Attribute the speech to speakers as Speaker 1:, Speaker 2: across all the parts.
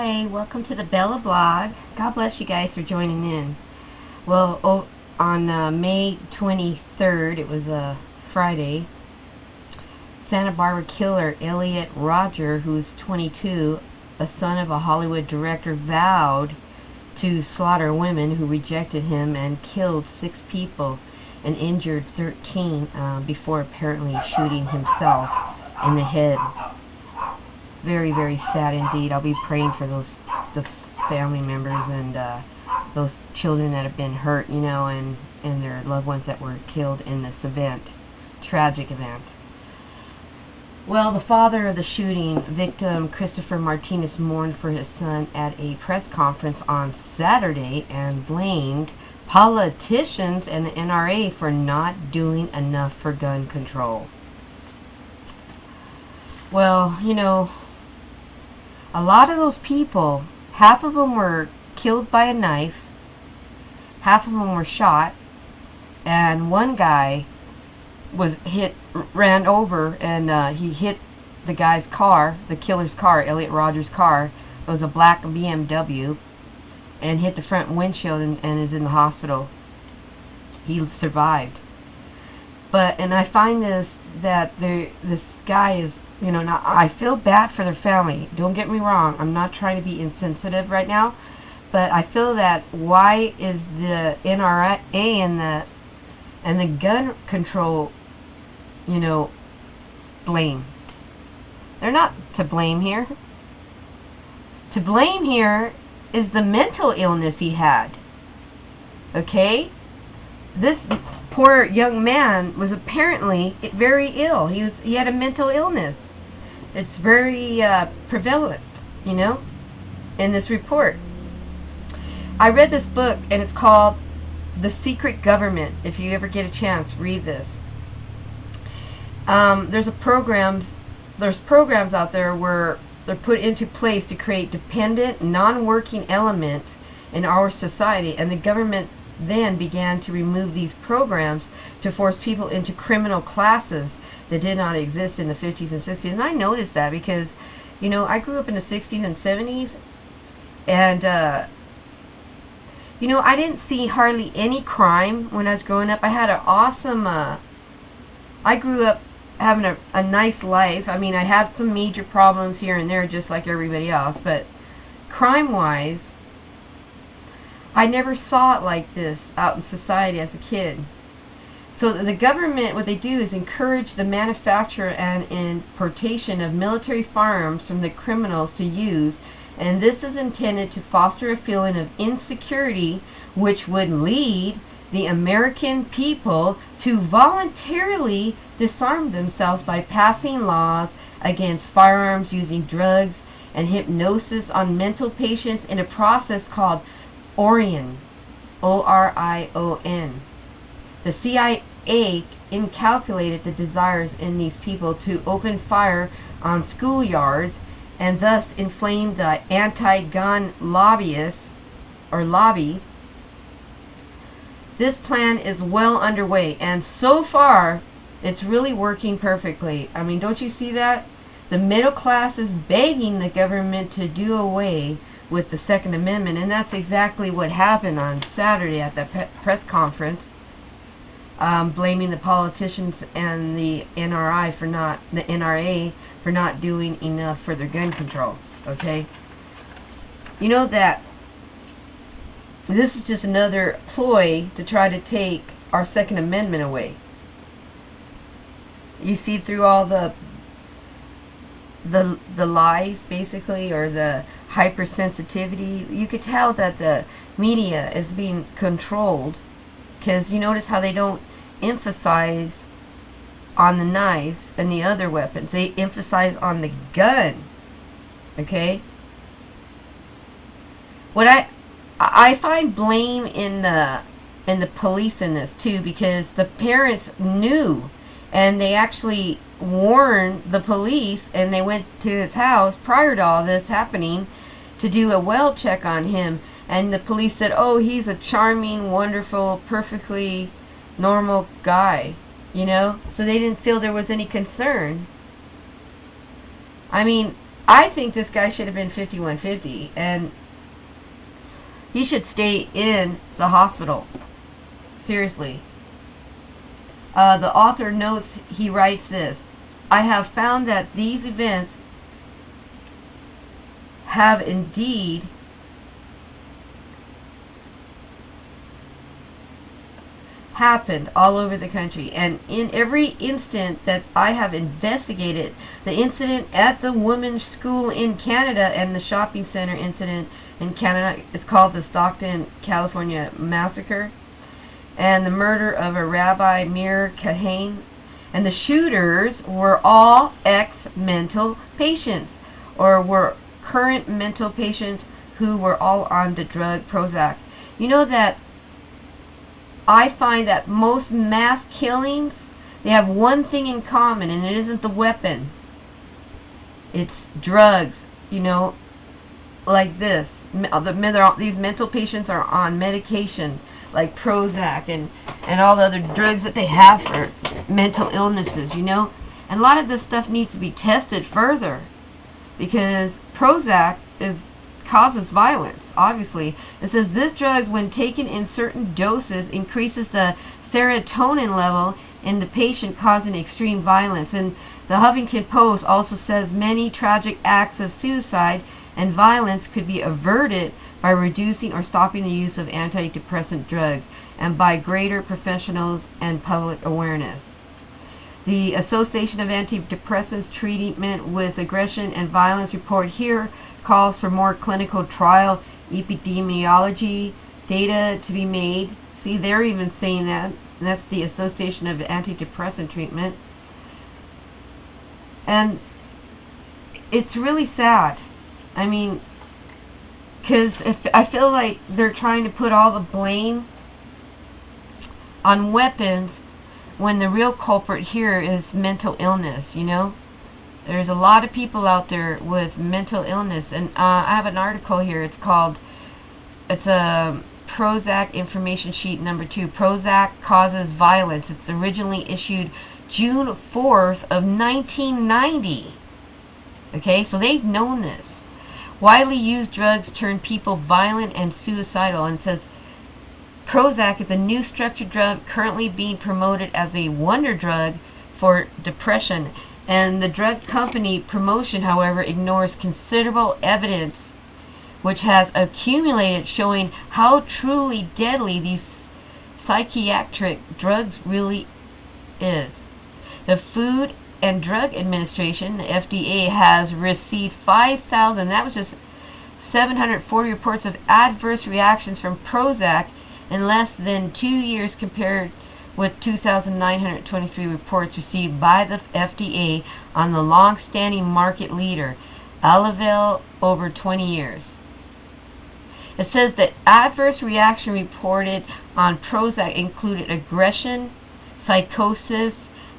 Speaker 1: Hi, welcome to the Bella Blog. God bless you guys for joining in. Well, on May 23rd, it was a Friday, Santa Barbara killer Elliot Rodger, who's 22, a son of a Hollywood director, vowed to slaughter women who rejected him and killed 6 people and injured 13 before apparently shooting himself in the head. Very, very sad indeed. I'll be praying for the family members and those children that have been hurt, and their loved ones that were killed in this event, tragic event. Well, the father of the shooting victim, Christopher Martinez, mourned for his son at a press conference on Saturday and blamed politicians and the NRA for not doing enough for gun control. Well, a lot of those people, half of them were killed by a knife, half of them were shot, and one guy was ran over, and he hit the guy's car, the killer's car, Elliot Rodger's car. It was a black BMW, and hit the front windshield and is in the hospital. He survived. And I find this guy is, now I feel bad for their family. Don't get me wrong. I'm not trying to be insensitive right now, but I feel that why is the NRA and the gun control, blame? They're not to blame here. To blame here is the mental illness he had. Okay? This poor young man was apparently very ill. He had a mental illness. It's very prevalent, in this report. I read this book, and it's called The Secret Government. If you ever get a chance, read this. There's programs out there where they're put into place to create dependent, non-working elements in our society, and the government then began to remove these programs to force people into criminal classes that did not exist in the 50s and 60s. And I noticed that because, I grew up in the 60s and 70s, and, I didn't see hardly any crime when I was growing up. I had an awesome, I grew up having a nice life. I mean, I had some major problems here and there just like everybody else, but crime-wise, I never saw it like this out in society as a kid. So the government, what they do is encourage the manufacture and importation of military firearms from the criminals to use, and this is intended to foster a feeling of insecurity which would lead the American people to voluntarily disarm themselves by passing laws against firearms, using drugs and hypnosis on mental patients in a process called Orion, O-R-I-O-N. The CIA incalculated the desires in these people to open fire on schoolyards and thus inflame the anti-gun lobbyists or lobby. This plan is well underway, and so far it's really working perfectly. I mean, don't you see that? The middle class is begging the government to do away with the Second Amendment, and that's exactly what happened on Saturday at the press conference, blaming the politicians and the NRA for not doing enough for their gun control. Okay, that this is just another ploy to try to take our Second Amendment away. You see through all the lies, basically, or the hypersensitivity. You could tell that the media is being controlled, because you notice how they don't emphasize on the knives and the other weapons. They emphasize on the gun. Okay? What I find blame in the police in this too, because the parents knew, and they actually warned the police, and they went to his house prior to all this happening to do a well check on him, and the police said, oh, he's a charming, wonderful, perfectly normal guy, so they didn't feel there was any concern. I mean, I think this guy should have been 5150, and he should stay in the hospital. Seriously. The author notes, he writes this: I have found that these events have indeed happened all over the country, and in every instance that I have investigated, the incident at the women's school in Canada and the shopping center incident in Canada is called the Stockton, California massacre, and the murder of a Rabbi Meir Kahane, and the shooters were all ex-mental patients, or were current mental patients who were all on the drug Prozac. You know that I find that most mass killings, they have one thing in common, and it isn't the weapon. It's drugs, you know, like this. These mental patients are on medication like Prozac and all the other drugs that they have for mental illnesses, you know. And a lot of this stuff needs to be tested further, because Prozac causes violence, obviously. It says this drug, when taken in certain doses, increases the serotonin level in the patient, causing extreme violence. And the Huffington Post also says many tragic acts of suicide and violence could be averted by reducing or stopping the use of antidepressant drugs, and by greater professionals and public awareness. The Association of Antidepressants Treatment with Aggression and Violence report here calls for more clinical trial epidemiology data to be made. See, they're even saying that. And that's the Association of Antidepressant Treatment. And it's really sad. I mean, because I feel like they're trying to put all the blame on weapons when the real culprit here is mental illness, you know? There's a lot of people out there with mental illness, and I have an article here. It's a Prozac information sheet number 2. Prozac causes violence. It's originally issued June 4th of 1990. Okay, so they've known this. Widely used drugs turn people violent and suicidal, and says Prozac is a new structured drug currently being promoted as a wonder drug for depression. And the drug company promotion, however, ignores considerable evidence which has accumulated showing how truly deadly these psychiatric drugs really is. The Food and Drug Administration, the FDA, has received 5,000, that was just 740 reports of adverse reactions from Prozac in less than 2 years, compared with 2,923 reports received by the FDA on the long-standing market leader, Alevil, over 20 years. It says that adverse reaction reported on Prozac included aggression, psychosis,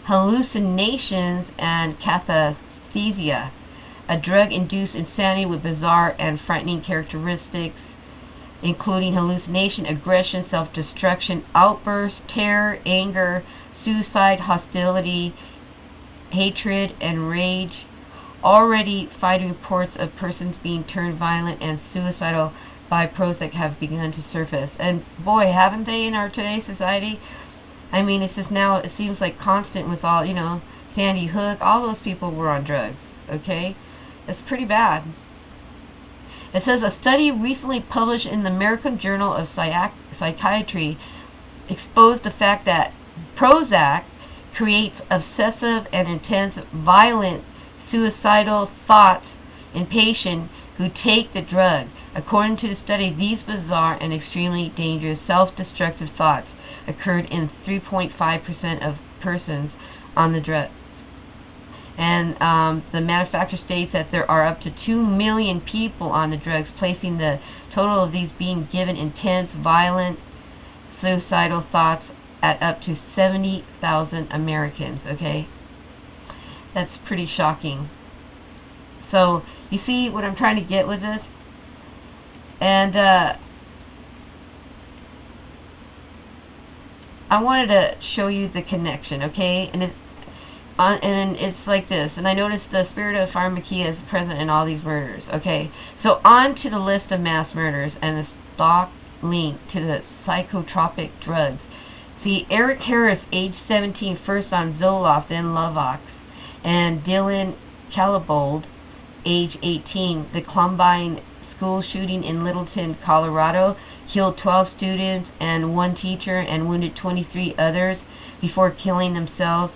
Speaker 1: hallucinations, and kathesthesia, a drug-induced insanity with bizarre and frightening characteristics, including hallucination, aggression, self-destruction, outbursts, terror, anger, suicide, hostility, hatred, and rage. Already, 5 reports of persons being turned violent and suicidal by Prozac have begun to surface. And boy, haven't they in our today's society? I mean, it's just now, it seems like constant with all, you know, Sandy Hook, all those people were on drugs, okay? It's pretty bad. It says a study recently published in the American Journal of Psychiatry exposed the fact that Prozac creates obsessive and intense, violent, suicidal thoughts in patients who take the drug. According to the study, these bizarre and extremely dangerous self-destructive thoughts occurred in 3.5% of persons on the drug. And the manufacturer states that there are up to 2 million people on the drugs, placing the total of these being given intense, violent, suicidal thoughts at up to 70,000 Americans, okay? That's pretty shocking. So, you see what I'm trying to get with this? And I wanted to show you the connection, okay? And and it's like this, and I noticed the spirit of Pharmakia is present in all these murders. Okay, so on to the list of mass murders and the stalk link to the psychotropic drugs. See, Eric Harris, age 17, first on Zoloft, then Luvox, and Dylan Calibold, age 18, the Columbine school shooting in Littleton, Colorado, killed 12 students and 1 teacher and wounded 23 others before killing themselves.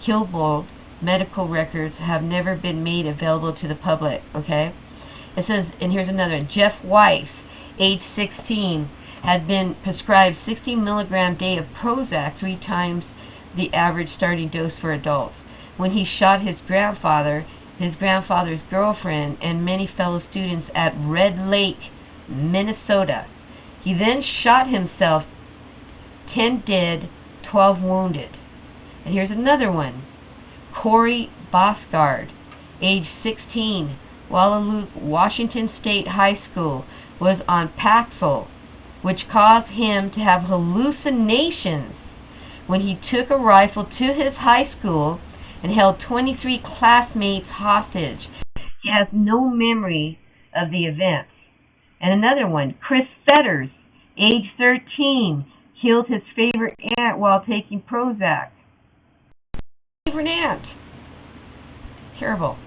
Speaker 1: Killbold medical records have never been made available to the public. Okay, it says, and here's another one. Jeff Weiss, age 16, had been prescribed 60 milligram day of Prozac, 3 times the average starting dose for adults. When he shot his grandfather's girlfriend, and many fellow students at Red Lake, Minnesota. He then shot himself, 10 dead, 12 wounded. And here's another one. Corey Bosgard, age 16, Wallaluke, Washington State High School, was on Paxil, which caused him to have hallucinations when he took a rifle to his high school and held 23 classmates hostage. He has no memory of the events. And another one, Chris Fetters, age 13, killed his favorite aunt while taking Prozac. Favorite aunt. Terrible.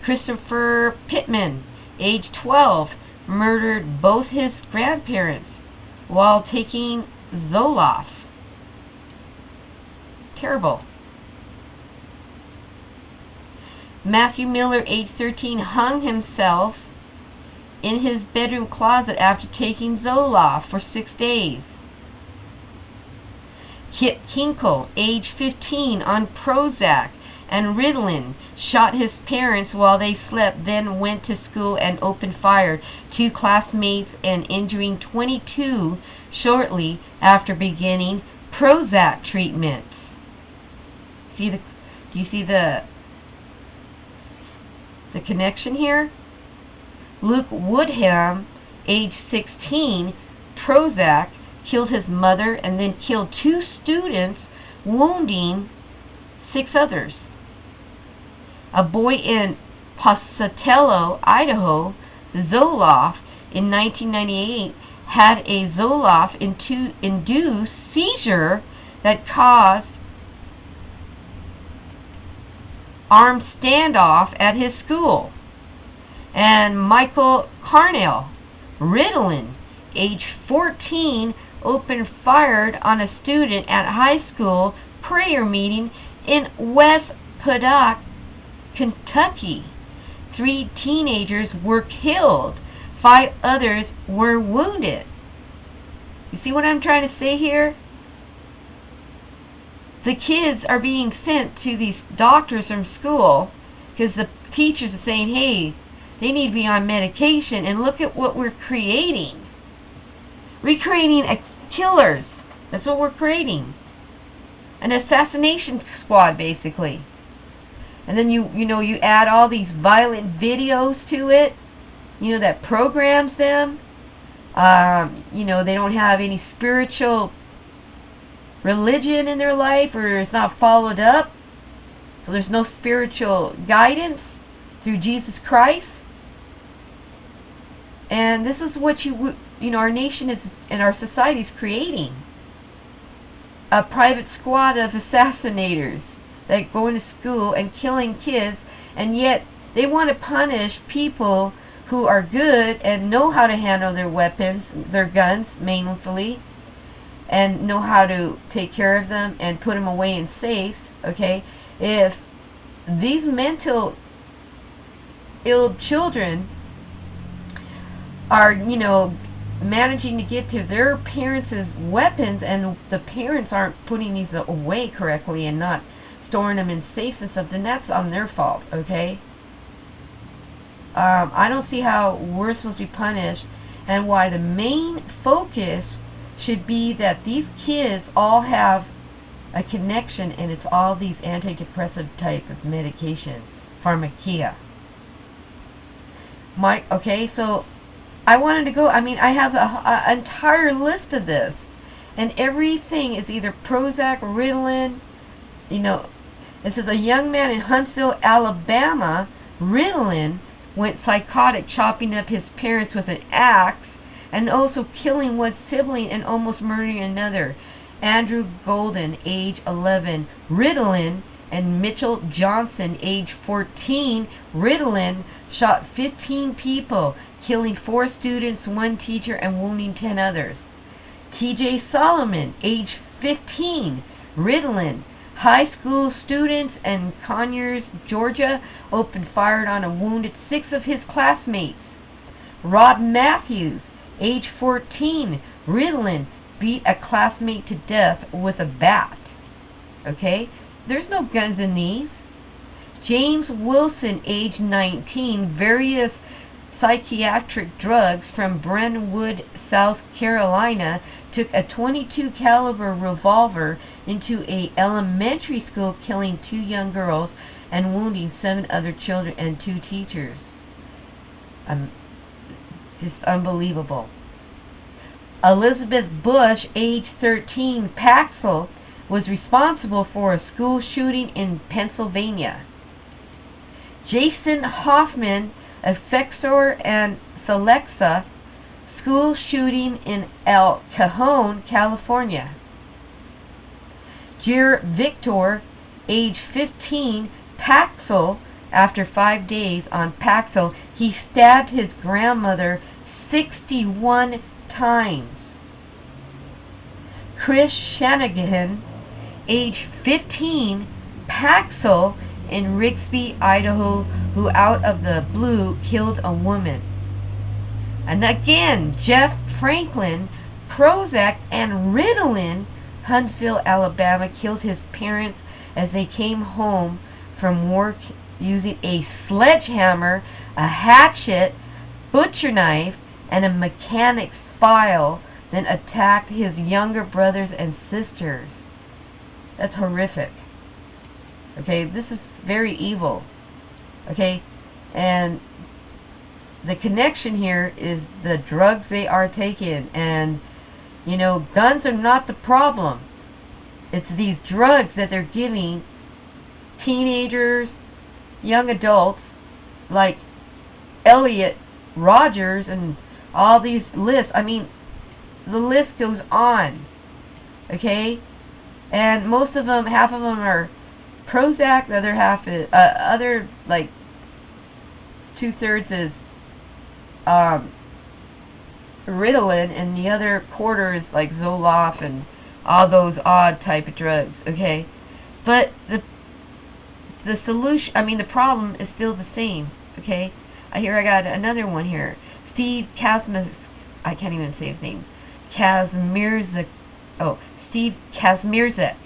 Speaker 1: Christopher Pittman, age 12, murdered both his grandparents while taking Zoloft. Terrible. Matthew Miller, age 13, hung himself in his bedroom closet after taking Zoloft for 6 days. Kit Kinkle, age 15, on Prozac and RITAILIN, shot his parents while they slept, then went to school and opened fire, 2 classmates, and injuring 22 shortly after beginning Prozac treatment. Do you see the connection here? Luke Woodham, age 16, Prozac, killed his mother and then killed 2 students, wounding 6 others. A boy in Pocatello, Idaho, Zoloft, in 1998, had a Zoloft-induced seizure that caused armed standoff at his school. And Michael Carnell, RITAILIN, age 14, opened fire on a student at high school prayer meeting in West Paddock, Kentucky. 3 teenagers were killed. 5 others were wounded. You see what I'm trying to say here? The kids are being sent to these doctors from school because the teachers are saying, hey, they need to be on medication, and look at what we're creating. We're creating killers. That's what we're creating. An assassination squad, basically. And then you add all these violent videos to it, that programs them. They don't have any spiritual religion in their life, or it's not followed up. So there's no spiritual guidance through Jesus Christ. And this is what our nation is and our society is creating. A private squad of assassinators that go into school and killing kids, and yet they want to punish people who are good and know how to handle their weapons, their guns, mainly, and know how to take care of them and put them away in safes. Okay, if these mental ill children are, managing to get to their parents' weapons, and the parents aren't putting these away correctly and not storing them in safes and stuff, then that's on their fault, okay? I don't see how we're supposed to be punished, and why the main focus should be that these kids all have a connection, and it's all these antidepressive type of medication, Pharmakia. Okay, so I wanted to go, I have an entire list of this, and everything is either Prozac, RITAILIN, It says a young man in Huntsville, Alabama, Ritalin, went psychotic, chopping up his parents with an axe and also killing one sibling and almost murdering another. Andrew Golden, age 11, Ritalin, and Mitchell Johnson, age 14, Ritalin, shot 15 people, killing 4 students, 1 teacher, and wounding 10 others. T.J. Solomon, age 15, Ritalin, high school students in Conyers, Georgia, opened fire on and wounded 6 of his classmates. Rob Matthews, age 14, Ritalin, beat a classmate to death with a bat. Okay? There's no guns in these. James Wilson, age 19, various psychiatric drugs from Brentwood, South Carolina, took a .22 caliber revolver into a elementary school, killing 2 young girls and wounding 7 other children and 2 teachers. Just unbelievable. Elizabeth Bush, age 13, Paxil, was responsible for a school shooting in Pennsylvania. Jason Hoffman, Effexor and Celexa, school shooting in El Cajon, California. Jair Victor, age 15, Paxil. After 5 days on Paxil, he stabbed his grandmother 61 times. Chris Shanahan, age 15, Paxil, in Rigsby, Idaho, who out of the blue killed a woman. And again, Jeff Franklin, Prozac and Ritalin, Huntsville, Alabama, killed his parents as they came home from work using a sledgehammer, a hatchet, butcher knife, and a mechanic's file, then attacked his younger brothers and sisters. That's horrific. Okay, this is very evil. Okay, and the connection here is the drugs they are taking, and you know, guns are not the problem. It's these drugs that they're giving teenagers, young adults, like Elliot Rogers and all these lists. I mean, the list goes on. Okay, and most of them, half of them are Prozac, the other half is other, like 2/3 is Ritalin, and the other quarter is like Zoloft and all those odd type of drugs. Okay, but the solution, I mean the problem is still the same. Okay, I got another one here. Steve Kazmierczak, I can't even say his name. Steve Kazmierczak,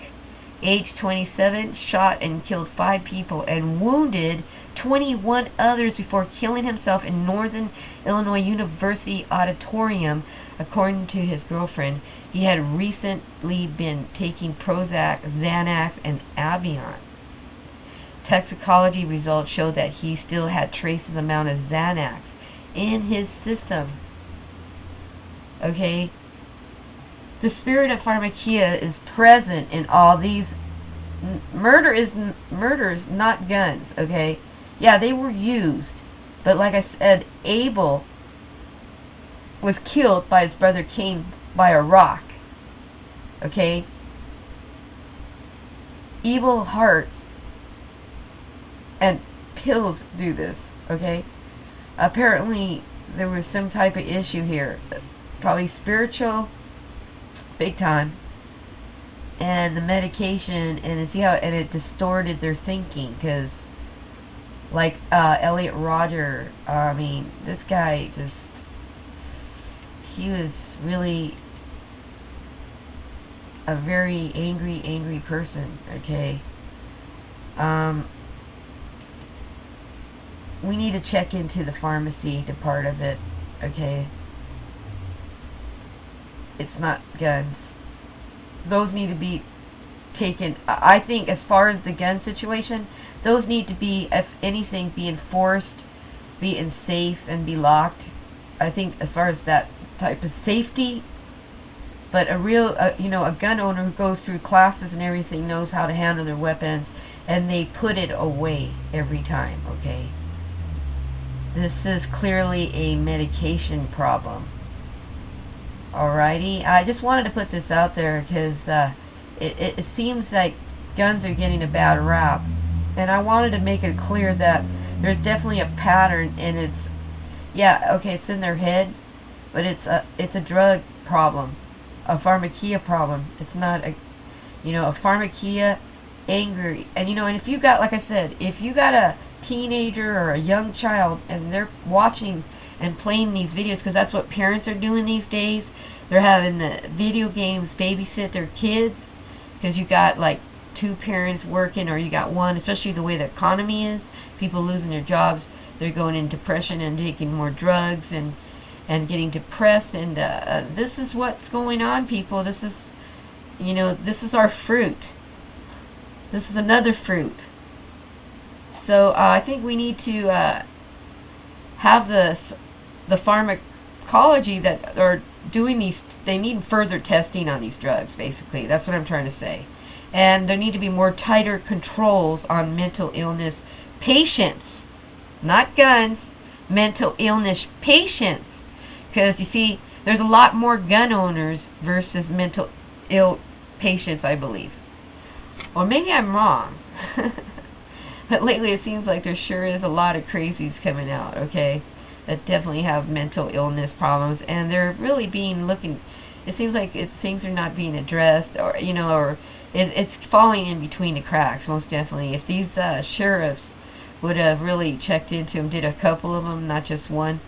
Speaker 1: age 27, shot and killed 5 people and wounded 21 others before killing himself in Northern Illinois University Auditorium, according to his girlfriend. He had recently been taking Prozac, Xanax, and Avion. Toxicology results showed that he still had traces amount of Xanax in his system. Okay? The spirit of Pharmakia is present in all these. Murders, not guns. Okay? Yeah, they were used, but like I said, Abel was killed by his brother Cain by a rock. Okay? Evil hearts and pills do this. Okay? Apparently there was some type of issue here, probably spiritual, big time, and the medication, and see how it distorted their thinking, because like Elliot Roger, I mean, this guy just, he was really a very angry person. Okay, we need to check into the pharmacy part of it. Okay, it's not guns. Those need to be taken. I think as far as the gun situation, those need to be, if anything, be enforced, be in safe, and be locked. I think as far as that type of safety. But a real, a gun owner who goes through classes and everything knows how to handle their weapons and they put it away every time, okay? This is clearly a medication problem. Alrighty, I just wanted to put this out there because it seems like guns are getting a bad rap, and I wanted to make it clear that there's definitely a pattern, and it's in their head, but it's a drug problem, a Pharmakia problem. It's not a Pharmakia angry, and if you got, like I said, if you got a teenager or a young child and they're watching and playing these videos, because that's what parents are doing these days. They're having the video games babysit their kids, because you got like two parents working, or you got one, especially the way the economy is, people losing their jobs, they're going into depression and taking more drugs and getting depressed, and this is what's going on, people. This is this is our fruit. This is another fruit. So I think we need to have the pharmacology that are doing these. They need further testing on these drugs, basically. That's what I'm trying to say. And there need to be more tighter controls on mental illness patients, not guns, mental illness patients. Because, you see, there's a lot more gun owners versus mental ill patients, I believe. Or maybe I'm wrong. But lately it seems like there sure is a lot of crazies coming out, okay, that definitely have mental illness problems, and they're really being it seems like things are not being addressed, or it's falling in between the cracks, most definitely. If these sheriffs would have really checked into them, did a couple of them, not just one,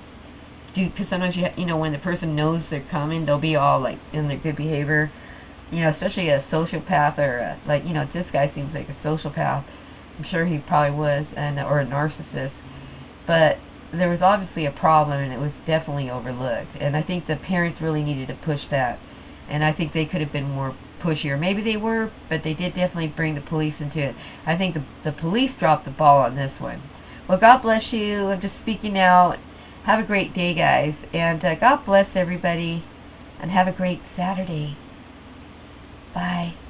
Speaker 1: because sometimes when the person knows they're coming, they'll be all like in their good behavior, especially a sociopath, or this guy seems like a sociopath. I'm sure he probably was, or a narcissist, but there was obviously a problem, and it was definitely overlooked. And I think the parents really needed to push that, and I think they could have been more pushier. Maybe they were, but they did definitely bring the police into it. I think the police dropped the ball on this one. Well, God bless you. I'm just speaking out. Have a great day, guys, and God bless everybody, and have a great Saturday. Bye.